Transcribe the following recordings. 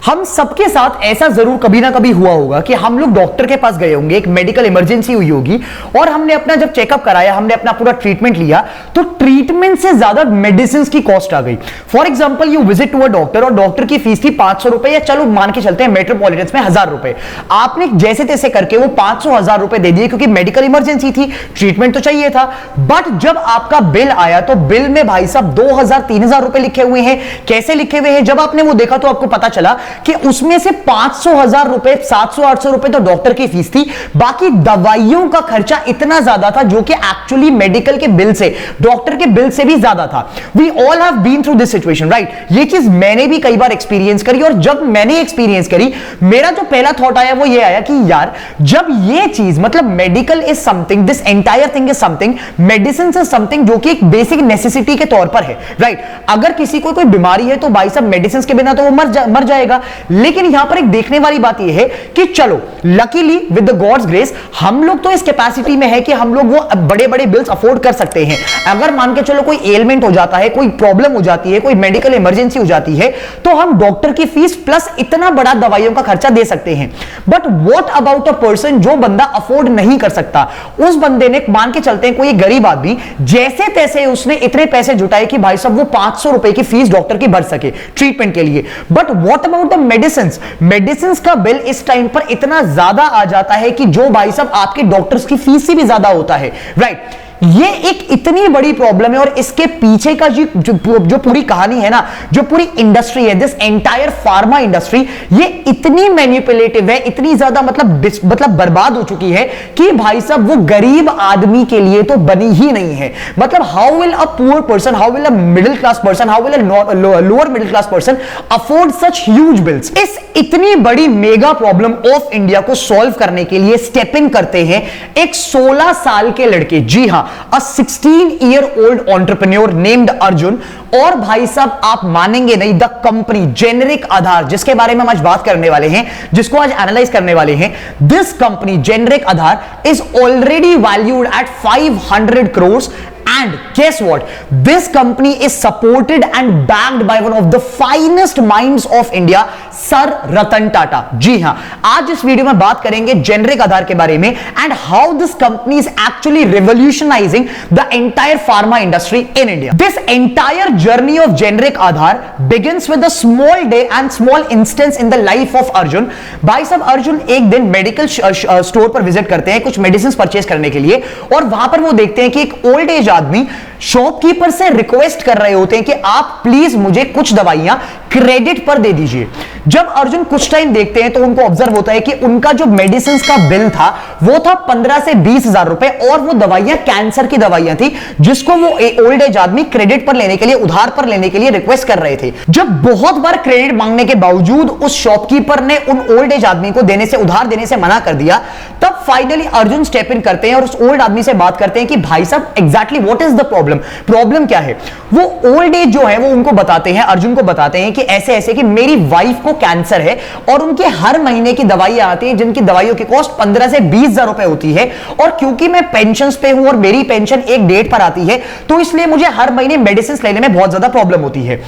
हम सबके साथ ऐसा जरूर कभी ना कभी हुआ होगा कि हम लोग डॉक्टर के पास गए होंगे, एक मेडिकल इमरजेंसी हुई होगी और हमने अपना जब चेकअप कराया, हमने अपना पूरा ट्रीटमेंट लिया, तो ट्रीटमेंट से ज्यादा मेडिसिन की कॉस्ट आ गई। For example you visit to a doctor और डॉक्टर की फीस थी 500 रुपए, या चलो मान के चलते हैं मेट्रोपॉलिटन में 1000 रुपए। आपने जैसे तैसे करके वो 500-1000 रुपए दे दिए क्योंकि मेडिकल इमरजेंसी थी, ट्रीटमेंट तो चाहिए था। बट जब आपका बिल आया तो बिल में भाई साहब 2000-3000 रुपए लिखे हुए हैं। कैसे लिखे हुए हैं? जब आपने वो देखा तो आपको पता चला कि उसमें से 500-1000 रुपए, 700-800 रुपए तो डॉक्टर की फीस थी, बाकी दवाइयों का खर्चा इतना ज्यादा था जो कि एक्चुअली मेडिकल के बिल से, डॉक्टर के बिल से भी ज्यादा था। We all have been through this situation, right? ये चीज मैंने भी कई बार एक्सपीरियंस करी, और जब मैंने एक्सपीरियंस करी, मेरा जो पहला थॉट आया वो ये आया कि यार जब ये चीज, मतलब medical is something, this entire thing is something, medicine is something जो कि एक बेसिक नेसेसिटी के तौर पर है, राइट? अगर किसी को कोई बीमारी है तो भाई साहब मेडिसिन के बिना तो वो मर जाएगा। लेकिन यहां पर एक देखने वाली बात यह है कि चलो luckily with the gods grace हम लोग तो इस कैपेसिटी में है कि हम लोग वो बड़े बड़े बिल्स अफोर्ड कर सकते हैं। अगर मान के चलो कोई एलिमेंट हो जाता है, कोई प्रॉब्लम हो जाती है, कोई मेडिकल इमरजेंसी हो जाती है, तो हम डॉक्टर की फीस प्लस इतना बड़ा दवाइयों का खर्चा दे सकते हैं। But what about a person जो बंदा अफोर्ड नहीं कर सकता? उस बंदे ने, मान के चलते हैं कोई गरीब आदमी, जैसे तैसे उसने इतने पैसे जुटाए कि भाई साहब वो 500 रुपए की फीस डॉक्टर की भर सके ट्रीटमेंट के लिए। But what about the medicine का बिल इस टाइम पर इतना ज्यादा आ जाता है कि जो भाई साहब आपके डॉक्टर्स की फीस से भी ज्यादा होता है, राइट? ये एक इतनी बड़ी प्रॉब्लम है, और इसके पीछे का जो पूरी कहानी है ना, जो पूरी इंडस्ट्री है, दिस एंटायर फार्मा इंडस्ट्री, ये इतनी मैनिपुलेटिव है, इतनी ज्यादा मतलब बर्बाद हो चुकी है कि भाई साहब वो गरीब आदमी के लिए तो बनी ही नहीं है। मतलब how will a poor person, how will a middle class person, how will a lower middle class person afford such huge bills? इस इतनी बड़ी मेगा प्रॉब्लम ऑफ इंडिया को सॉल्व करने के लिए स्टेप इन करते हैं एक 16 साल के लड़के, जी हां, a 16-year-old entrepreneur named Arjun. और भाई साहब आप मानेंगे नहीं, द कंपनी जेनेरिक आधार, जिसके बारे में हम आज बात करने वाले हैं, जिसको आज एनालाइज करने वाले हैं, this company generic Aadhaar is already valued at 500 crores. And guess what? This company is supported and backed by one of the finest minds of India, sir Ratan Tata. जी हां, आज इस वीडियो में बात करेंगे जेनेरिक आधार के बारे में and how this company is actually revolutionising the entire pharma industry in India. This entire journey of generic Aadhaar begins with a small day and small instance in the life of Arjun. भाई साहब अर्जुन एक दिन medical store पर visit करते हैं कुछ medicine purchase करने के लिए, और वहां पर वो देखते हैं कि एक ओल्ड एज आदमी शॉपकीपर से रिक्वेस्ट कर रहे होते हैं कि आप प्लीज मुझे कुछ दवाइयां क्रेडिट पर दे दीजिए। जब अर्जुन कुछ टाइम देखते हैं तो उनको ऑब्जर्व होता है कि उनका जो मेडिसिन का बिल था वो था 15 से 20 हजार रुपए, और वो दवाइयां कैंसर की दवाइयां थी जिसको वो ओल्ड एज आदमी क्रेडिट पर लेने के लिए, उधार पर लेने के लिए रिक्वेस्ट कर रहे थे। जब बहुत बार क्रेडिट मांगने के बावजूद उस शॉपकीपर ने उन ओल्ड एज आदमी को देने से, उधार देने से मना कर दिया, तब फाइनली अर्जुन स्टेप इन करते हैं और उस ओल्ड आदमी से बात करते हैं कि भाई साहब exactly what is the problem क्या है? वो ओल्ड एज जो है वो उनको बताते हैं, अर्जुन को बताते हैं कि ऐसे ऐसे कि मेरी वाइफ को कैंसर है और उनके हर महीने की दवाइयां आती हैं जिनकी दवाइयों की कॉस्ट 15 से 20 हजार रुपए होती है, और क्योंकि मैं पेंशन पे हूं और मेरी पेंशन एक डेट पर आती है तो इसलिए मुझे हर महीने मेडिसिन लेने में बहुत ज्यादा प्रॉब्लम होती है।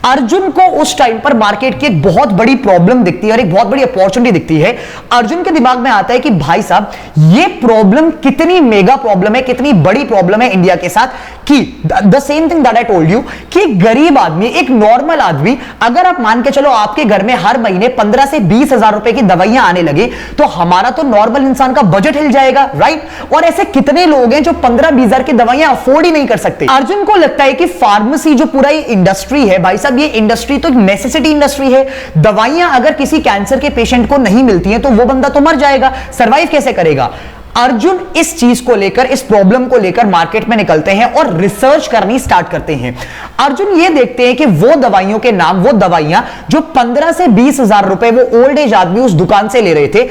अर्जुन को उस टाइम पर मार्केट की एक बहुत बड़ी प्रॉब्लम दिखती है और एक बहुत बड़ी अपॉर्चुनिटी दिखती है। अर्जुन के दिमाग में आता है कि भाई साहब ये प्रॉब्लम कितनी मेगा प्रॉब्लम है, कितनी बड़ी प्रॉब्लम है इंडिया के साथ, कि the same thing that I told you कि गरीब आदमी, एक नॉर्मल आदमी, अगर आप मान के चलो आपके घर में हर महीने 15 से 20 हजार रुपए की दवाइयां आने लगे तो हमारा तो नॉर्मल इंसान का बजट हिल जाएगा, राइट? और ऐसे कितने लोग हैं जो 15-20 हजार की दवाइयां अफोर्ड ही नहीं कर सकते। अर्जुन को लगता है कि फार्मेसी जो पूरा इंडस्ट्री है भाई साहब, ये इंडस्ट्री तो नेसेसिटी इंडस्ट्री है। दवाइयां अगर किसी कैंसर के पेशेंट को नहीं मिलती हैं तो वो बंदा तो मर जाएगा, सरवाइव कैसे करेगा? अर्जुन इस चीज को लेकर, इस प्रॉब्लम को लेकर मार्केट में निकलते हैं और रिसर्च करनी स्टार्ट करते हैं। अर्जुन ये देखते हैं कि वो दवाइयों के नाम, वो दवाइयां जो 15 से 20 हजार रुपए वो ओल्ड एज आदमी उस दुकान से ले रहे थे,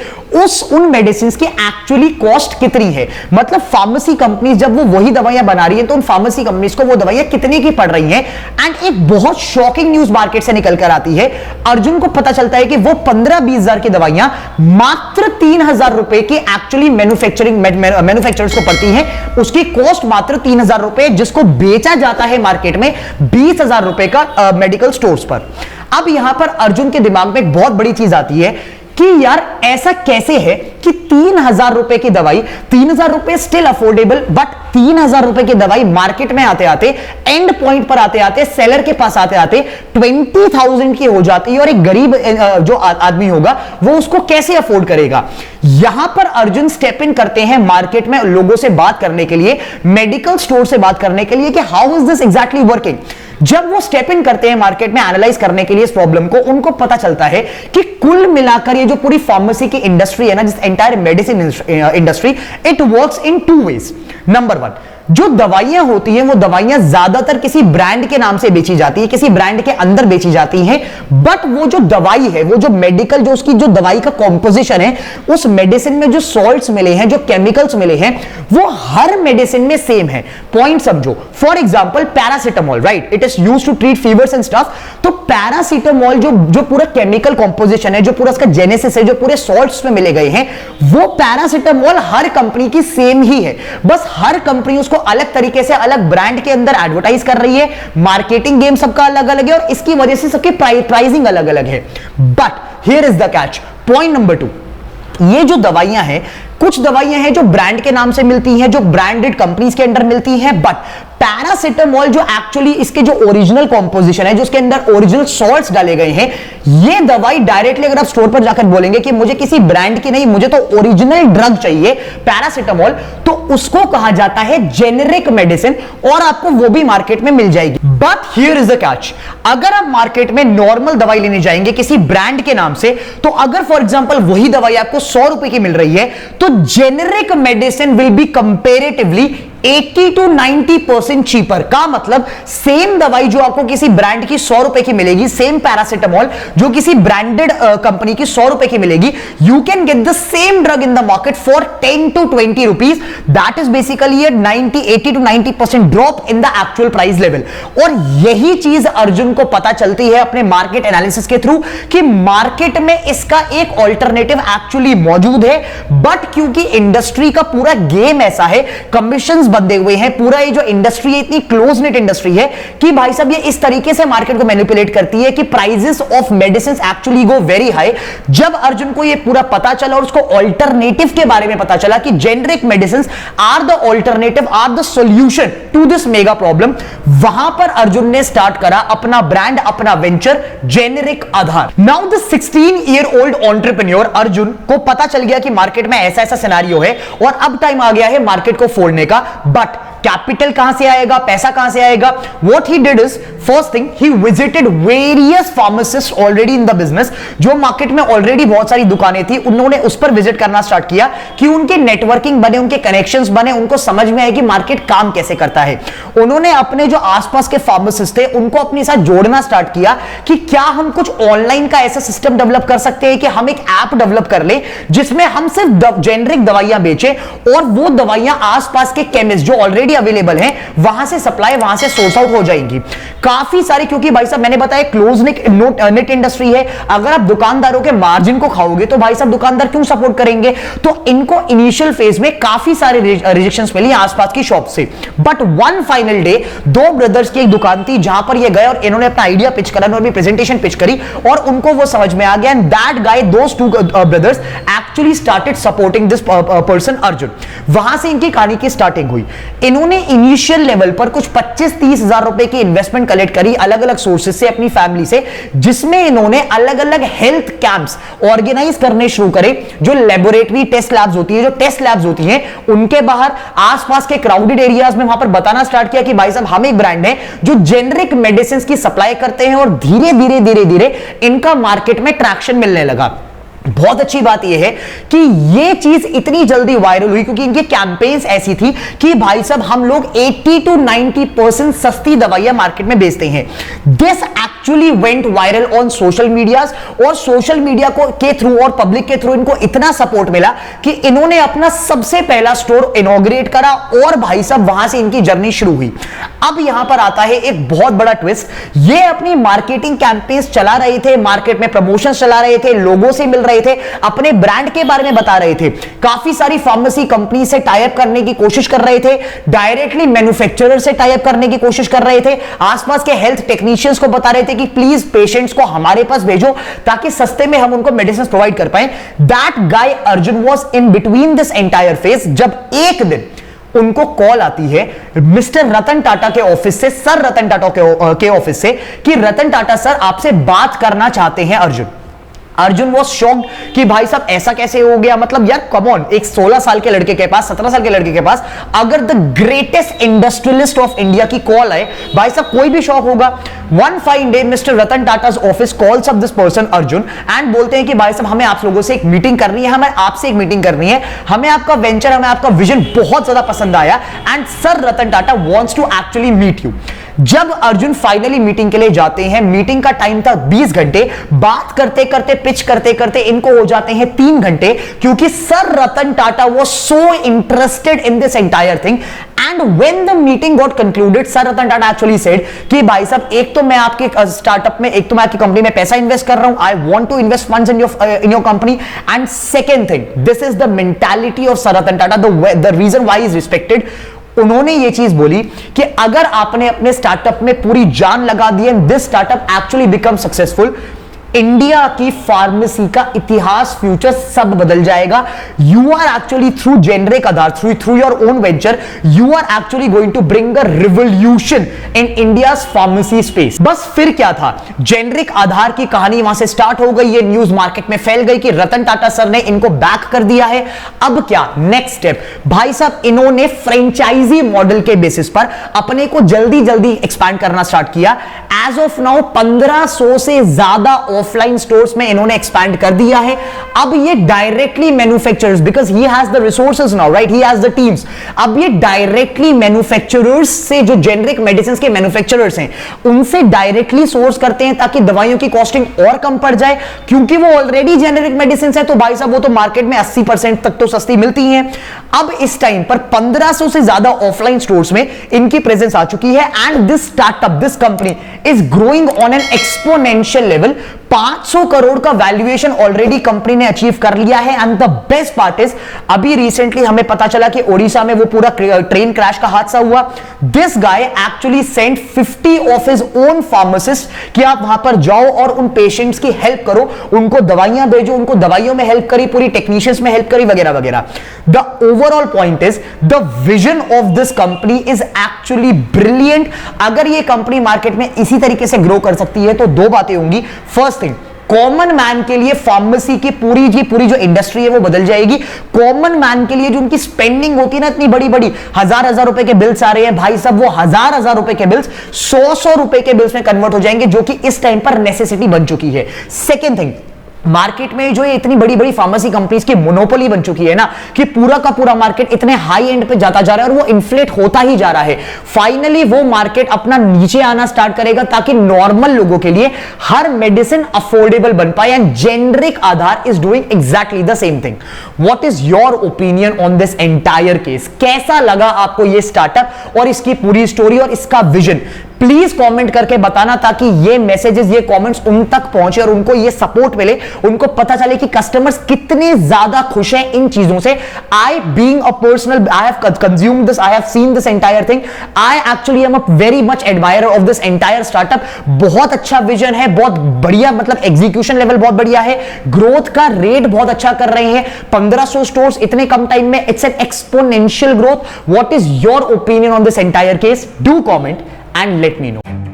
उन मेडिसिन की एक्चुअली कॉस्ट कितनी है। मतलब फार्मेसी कंपनी जब वो वही दवाइयां बना रही है तो उन फार्मेसी कंपनीज को वो दवाइयां कितने की पड़ रही हैं। एंड एक बहुत शॉकिंग न्यूज मार्केट से निकल कर आती है। अर्जुन को पता चलता है कि वो 15-20 हजार की दवाइयां मात्र 3000 रुपए की एक्चुअली मैन्युफैक्चरर्स को पड़ती है, उसकी कॉस्ट मात्र 3000 रुपए, जिसको बेचा जाता है मार्केट में 20 हजार रुपए का मेडिकल स्टोर्स पर। अब यहां पर अर्जुन के दिमाग में एक बहुत बड़ी चीज आती है कि यार ऐसा कैसे है कि 3,000 रुपए की दवाई, 3,000 रुपए स्टिल अफोर्डेबल, बट 3,000 रुपए की दवाई मार्केट में आते आते, एंड पॉइंट पर आते आते, सेलर के पास आते आते 20,000 की हो जाती है, और एक गरीब जो आदमी होगा वो उसको कैसे अफोर्ड करेगा। यहां पर अर्जुन स्टेप इन करते हैं मार्केट में लोगों से बात करने के लिए, मेडिकल स्टोर से बात करने के लिए कि how is this exactly working. जब वो स्टेप इन करते हैं मार्केट में एनालाइज करने के लिए इस प्रॉब्लम को, उनको पता चलता है कि कुल मिलाकर ये जो पूरी फार्मेसी की इंडस्ट्री है ना, जिस entire medicine industry, it works in 2 ways. Number 1, जो दवाइयां होती हैं वो दवाइयां ज्यादातर किसी ब्रांड के नाम से बेची जाती है, किसी ब्रांड के अंदर बेची जाती हैं, बट वो जो दवाई है, वो जो मेडिकल, जो उसकी जो दवाई का कॉम्पोजिशन है, उस मेडिसिन में जो सॉल्ट्स मिले हैं, जो केमिकल्स मिले हैं, वो हर मेडिसिन में सेम है। पॉइंट समझो। For example paracetamol, right, it is used to treat fevers and stuff. तो पैरासिटामोल जो पूरा केमिकल कॉम्पोजिशन है, जो पूरा उसका जेनेसिस है, जो पूरे सॉल्ट्स में मिले गए हैं, वो पैरासिटामोल हर कंपनी की सेम ही है। बस हर कंपनी उसको अलग तरीके से अलग ब्रांड के अंदर एडवर्टाइज कर रही है, मार्केटिंग गेम सबका अलग अलग है, और इसकी वजह से सबकी प्राइसिंग अलग अलग है। But here is the catch. Point number 2, ये जो दवाइयां हैं, कुछ दवाइयां हैं जो ब्रांड के नाम से मिलती हैं, जो ब्रांडेड कंपनीज के अंदर मिलती हैं, बट पैरासिटामोल जो एक्चुअली इसके जो ओरिजिनल कॉम्पोजिशन है, जो उसके अंदर ओरिजिनल सॉल्ट्स डाले गए हैं, ये दवाई डायरेक्टली अगर आप स्टोर पर जाकर बोलेंगे कि मुझे किसी ब्रांड की नहीं, मुझे तो ओरिजिनल ड्रग चाहिए पैरासिटामोल, तो उसको कहा जाता है जेनेरिक मेडिसिन, और आपको वो भी मार्केट में मिल जाएगी। But here is the catch. अगर आप मार्केट में नॉर्मल दवाई लेने जाएंगे किसी ब्रांड के नाम से, तो अगर फॉर एग्जांपल वही दवाई आपको 100 रुपए की मिल रही है, तो generic medicine will be comparatively 80 to 90% cheaper. का मतलब सेम दवाई जो आपको किसी ब्रांड की 100 रुपए की मिलेगी, सेम पैरासिटामोल जो किसी ब्रांडेड कंपनी की 100 रुपए की मिलेगी, you can get the same drug in the market for 10 to 20 rupees. That is basically 80 to 90% drop in the actual price level. और यही चीज अर्जुन को पता चलती है अपने मार्केट एनालिसिस के थ्रू कि मार्केट में इसका एक ऑल्टरनेटिव एक्चुअली मौजूद है, बट क्योंकि इंडस्ट्री का पूरा गेम ऐसा है, कमीशंस बंधे हुए हैं, पूरा ये जो इंडस्ट्री है इतनी क्लोज नेट इंडस्ट्री है कि भाई साहब ये इस तरीके से मार्केट को मैनिपुलेट करती है कि prices of medicine actually go very high. जब अर्जुन को ये पूरा पता चला और उसको ऑल्टरनेटिव के बारे में पता चला कि generic medicine are the alternative, are the solution to this mega problem, वहां पर अर्जुन ने स्टार्ट करा अपना ब्रांड, अपना venture generic Aadhaar. Now the 16-year-old entrepreneur Arjun को पता चल गया कि मार्केट में ऐसा ऐसा सिनेरियो है और अब टाइम आ गया है मार्केट को फोड़ने का। बट कैपिटल कहां से आएगा, पैसा कहां से आएगा? What he did is, first thing, he visited various pharmacists already in the business। जो मार्केट में ऑलरेडी बहुत सारी दुकानें थी, उन्होंने उस पर विजिट करना स्टार्ट किया कि उनके नेटवर्किंग बने, उनके कनेक्शंस बने, उनको समझ में आए कि मार्केट काम कैसे करता है। उन्होंने अपने जो आसपास के फार्मासिस्ट थे उनको अपने साथ जोड़ना स्टार्ट किया कि क्या हम कुछ ऑनलाइन का ऐसा सिस्टम डेवलप कर सकते हैं कि हम एक ऐप डेवलप कर ले जिसमें हम सिर्फ जेनेरिक दवाइयां बेचे और वो दवाइयां आसपास के केमिस्ट जो ऑलरेडी अवेलेबल हैं वहां से सप्लाई, वहां से सोर्स आउट हो जाएंगी। काफी सारी, क्योंकि भाई साहब मैंने बताया क्लोज नेट इंडस्ट्री है, अगर आप दुकानदारों के मार्जिन को खाओगे तो भाई साहब दुकानदार क्यों सपोर्ट करेंगे? तो इनको इनिशियल फेज में काफी सारे रिजेक्शंस मिली आसपास की शॉप से। बट वन फाइनल डे, दो ब्रदर्स की एक दुकान थी जहां पर ये गए और इन्होंने अपना आइडिया पिच करा, इन्होंने प्रेजेंटेशन पिच करी और उनको वो समझ में आ गया। And that guy, those two brothers actually started supporting this person Arjun. वहां से इनकी कहानी की स्टार्टिंग हुई। इन्होंने इनिशियल लेवल पर कुछ 25-30 हजार रुपए की इन्वेस्टमेंट कलेक्ट करी अलग अलग सोर्सेज से, अपनी फैमिली से, जिसमें इन्होंने अलग अलग हेल्थ कैंप्स ऑर्गेनाइज करने शुरू करे। जो लेबोरेटरी टेस्ट लैब्स होती है, जो टेस्ट लैब्स होती हैं, उनके बाहर आसपास के क्राउडेड एरियाज में वहां पर बताना स्टार्ट किया कि भाई साहब हम एक ब्रांड है जो जेनेरिक मेडिसिन की सप्लाई करते हैं। और धीरे धीरे धीरे धीरे इनका मार्केट में ट्रैक्शन मिलने लगा। बहुत अच्छी बात यह है कि यह चीज इतनी जल्दी वायरल हुई क्योंकि इनकी कैंपेन्स ऐसी थी कि भाई साहब हम लोग 80 to 90% सस्ती दवाइयां मार्केट में बेचते हैं। This actually went viral on social media और सोशल मीडिया को के थ्रू और पब्लिक के थ्रू इनको इतना सपोर्ट मिला कि इन्होंने अपना सबसे पहला स्टोर इनॉग्रेट करा और भाई साहब वहां से इनकी जर्नी शुरू हुई। अब यहां पर आता है एक बहुत बड़ा ट्विस्ट। ये अपनी मार्केटिंग कैंपेन्स चला रहे थे, मार्केट में प्रमोशंस चला रहे थे, लोगों से मिल रहे थे, अपने ब्रांड के बारे में बता रहे थे, काफी सारी फार्मेसी कंपनी से टाई अप करने की कोशिश कर रहे थे, डायरेक्टली मैन्युफैक्चरर से टाई अप करने की कोशिश कर रहे थे, आसपास के हेल्थ टेक्नीशियंस को बता रहे थे कि प्लीज पेशेंट्स को हमारे पास भेजो ताकि सस्ते में हम उनको मेडिसिन प्रोवाइड कर पाए। That guy Arjun was in between this entire phase, जब एक दिन उनको कॉल आती है मिस्टर रतन टाटा के ऑफिस से, सर रतन टाटा के ऑफिस से, कि रतन टाटा सर आपसे बात करना चाहते हैं अर्जुन। अर्जुन वॉज शॉक्ड कि भाई साहब ऐसा कैसे हो गया, मतलब यार कम ऑन, एक 16 साल के लड़के के पास, 17 साल के लड़के के पास अगर the greatest industrialist of India की कॉल आए, भाई साहब कोई भी शॉक होगा। One fine day mister Ratan Tata's office calls up this person Arjun and बोलते हैं कि भाई साहब हमें आप लोगों से एक मीटिंग करनी है, हमें आपसे एक मीटिंग करनी है, हमें आपका वेंचर, हमें आपका विजन बहुत ज्यादा पसंद आया and sir Ratan Tata wants to actually meet you. जब अर्जुन फाइनली मीटिंग के लिए जाते हैं, मीटिंग का टाइम था 20 घंटे, बात करते करते, पिच करते करते इनको हो जाते हैं 3 घंटे, क्योंकि sir Ratan Tata was so interested in this entire thing. And when the meeting got concluded, sir Ratan Tata actually said कि भाई साहब एक तो मैं आपके स्टार्टअप में, एक तो मैं आपकी कंपनी में पैसा इन्वेस्ट कर रहा हूं, I want to invest funds in your company, and second thing, this is the mentality of sir Ratan Tata, the reason why is respected. उन्होंने ये चीज बोली कि अगर आपने अपने स्टार्टअप में पूरी जान लगा दी and this startup actually become successful, India की फार्मेसी का इतिहास, फ्यूचर सब बदल जाएगा। You are actually through generic Aadhaar, through your own venture, you are actually going to bring a revolution in India pharmacy space. बस फिर क्या था, जेनरिक आधार की कहानी वहां से स्टार्ट हो गई, ये न्यूज मार्केट में फैल गई कि रतन टाटा सर ने इनको बैक कर दिया है। अब क्या नेक्स्ट स्टेप, भाई साहब इन्होंने फ्रेंचाइजी मॉडल के बेसिस पर अपने को जल्दी जल्दी एक्सपैंड करना स्टार्ट किया। एज ऑफ नाउ 1500 से ज्यादा ऑफलाइन स्टोर्स में इन्होंने एक्सपैंड कर दिया है। अब ये directly manufacturers, because he has the resources now, right, he has the teams, अब ये डायरेक्टली मैन्युफैक्चरर्स से, जो जेनरिक मेडिसिन के मैन्युफैक्चरर्स हैं, उनसे डायरेक्टली सोर्स करते हैं ताकि दवाइयों की कॉस्टिंग और कम पड़ जाए, क्योंकि वो ऑलरेडी जेनरिक मेडिसिन है तो भाई साहब वो तो मार्केट में 80% तक तो सस्ती मिलती हैं। अब इस टाइम पर 1500 से ज्यादा ऑफलाइन स्टोर्स में इनकी प्रेजेंस आ चुकी है and this startup, this company is growing on an exponential level. 500 crore का वैल्यूएशन ऑलरेडी कंपनी ने अचीव कर लिया है। And the best part is, अभी रिसेंटली हमें पता चला कि ओडिशा में वो पूरा ट्रेन क्रैश का हादसा हुआ। This guy actually sent 50 of his own pharmacist कि आप वहां पर जाओ और उन पेशेंट्स की हेल्प करो, उनको दवाइयां भेजो, उनको दवाइयों में हेल्प करी, पूरी टेक्नीशियंस में हेल्प करी, वगैरह वगैरह। The overall point is the vision of this company is actually brilliant. अगर ये कंपनी मार्केट में इसी तरीके से ग्रो कर सकती है तो दो बातें होंगी। फर्स्ट थिंग, कॉमन मैन के लिए फार्मेसी की पूरी जो इंडस्ट्री है वो बदल जाएगी। कॉमन मैन के लिए जो उनकी स्पेंडिंग होती है ना, इतनी बड़ी बड़ी हजार रुपए के बिल्स आ रहे हैं, भाई साहब वो हजार रुपए के बिल्स 100 रुपए के बिल्स में कन्वर्ट हो जाएंगे, जो कि इस टाइम पर नेसेसिटी बन चुकी है। सेकेंड थिंग, मार्केट में जो ये इतनी बड़ी बड़ी फार्मेसी कंपनीज की मोनोपोली बन चुकी है ना, कि पूरा का पूरा मार्केट इतने हाई एंड पे जाता जा रहा है और वो इन्फ्लेट होता ही जा रहा है। फाइनली वो मार्केट अपना नीचे आना स्टार्ट करेगा ताकि नॉर्मल लोगों के लिए हर मेडिसिन अफोर्डेबल बन पाए। And generic Aadhaar is doing exactly the same thing. What is your opinion on this entire case? कैसा लगा आपको ये स्टार्टअप और इसकी पूरी स्टोरी और इसका विजन? प्लीज कमेंट करके बताना ताकि ये मैसेजेस, ये कमेंट्स उन तक पहुंचे और उनको ये सपोर्ट मिले, उनको पता चले कि कस्टमर्स कितने ज्यादा खुश हैं इन चीजों से। I being a personal, I have consumed this, I have seen this entire thing, I actually am a very much admirer of this entire startup. बहुत अच्छा विजन है, बहुत बढ़िया, मतलब एग्जीक्यूशन लेवल बहुत बढ़िया है, ग्रोथ का रेट बहुत अच्छा कर रहे हैं। 1500 स्टोर्स इतने कम टाइम में, it's an exponential growth. What is your opinion on this entire case? Do comment and let me know.